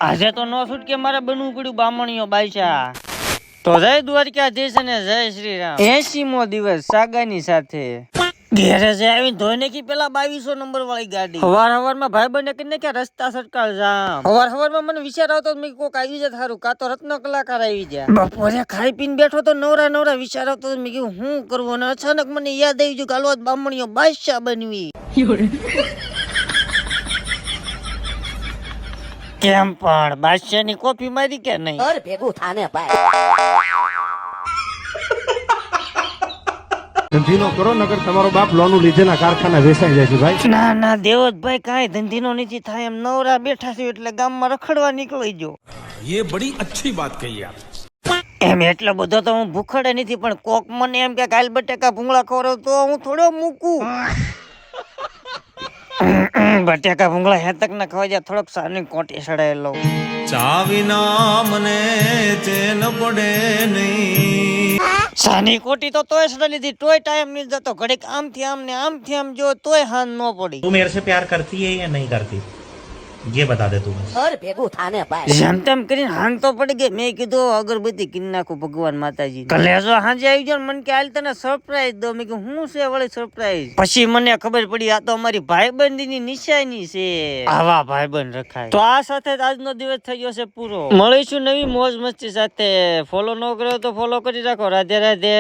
આજે તો નો છૂટ કે મારે બનવું પડ્યું બામણીઓ બાઈસા. તો જય દ્વારકાધીશ અને જય શ્રી રામ. 80મો દિવસ સાગાની સાથે ગેરેજે આવીને ધોઈને કી પેલા 2200 નંબર વાળી ગાડી. હવારમાં ભાઈ બને કરીને કે રસ્તા સરકાર જામ. હવારમાં મને વિચાર આવતો મેં કોક આવી જાય થારું, કા તો રત્ન કલાકાર આવી જાય. બપોરે ખાઈ પીને બેઠો તો નવરા વિચાર આવતો મેં કીધું હું કરવું, અને અચાનક મને યાદ આવી ગયું કે હાલો બામણીઓ બાદશાહ બનવી. કેમ પણ બાદશાહ ની કોપી મારી કે નહીં? ઘર ભેગું થાને ભાઈ. ધંધીનો કરો નકર તમારો બાપ લોનું લીધેલા કારખાના વેચાઈ જાય છે ભાઈ. ના દેવતભાઈ કાંઈ ધંધીનો નથી થાય એમ, નવરા બેઠા છે એટલે ગામમાં રખડવા નીકળી ગયો. ये बड़ी अच्छी बात कही आप. એમ એટલો બધો તો હું ભૂખડે નથી, પણ કોક મને એમ કે કાલ બટેકા ભૂંગળા ખવડાવ તો હું થોડો મૂકું. બટેકા ભૂંગળા હેતક ના ખવાઈ જાય, થોડોક સાની કોટી સડાયેલો. ચાવીના મને ચેન પડે નહીં. સાની કોટી તો તોય સડા લીધી, તોય ટાઈમ નહીં જતો. ઘડીક આમથી આમ ને આમથી આમ જો તોય હાન ન પડી. तू मेरे से प्यार करती है या नहीं करती, ये बता दे तू मुझे. ઘર ભેગું થાને ભાઈ. જેમ તેમ કરીને હાન તો પડી ગઈ. મેં કીધું અગરબત્તી કિન નાખું ભગવાન માતાજી. કલેજો હાજે આવી ગયો, મને કે હાલ તને સરપ્રાઈઝ દો. મેં કીધું હું છે વળી સરપ્રાઈઝ? પછી મને ખબર પડી આ તો અમારી ભાઈબંધીની નિશાની છે. આવા ભાઈબંધ રખાય. તો આ સાથે જ આજનો દિવસ થઈ ગયો છે પૂરો. મળીશું નવી મોજ મસ્તી સાથે. ફોલો ન કર્યો તો ફોલો કરી રાખો. રાધે રાધે.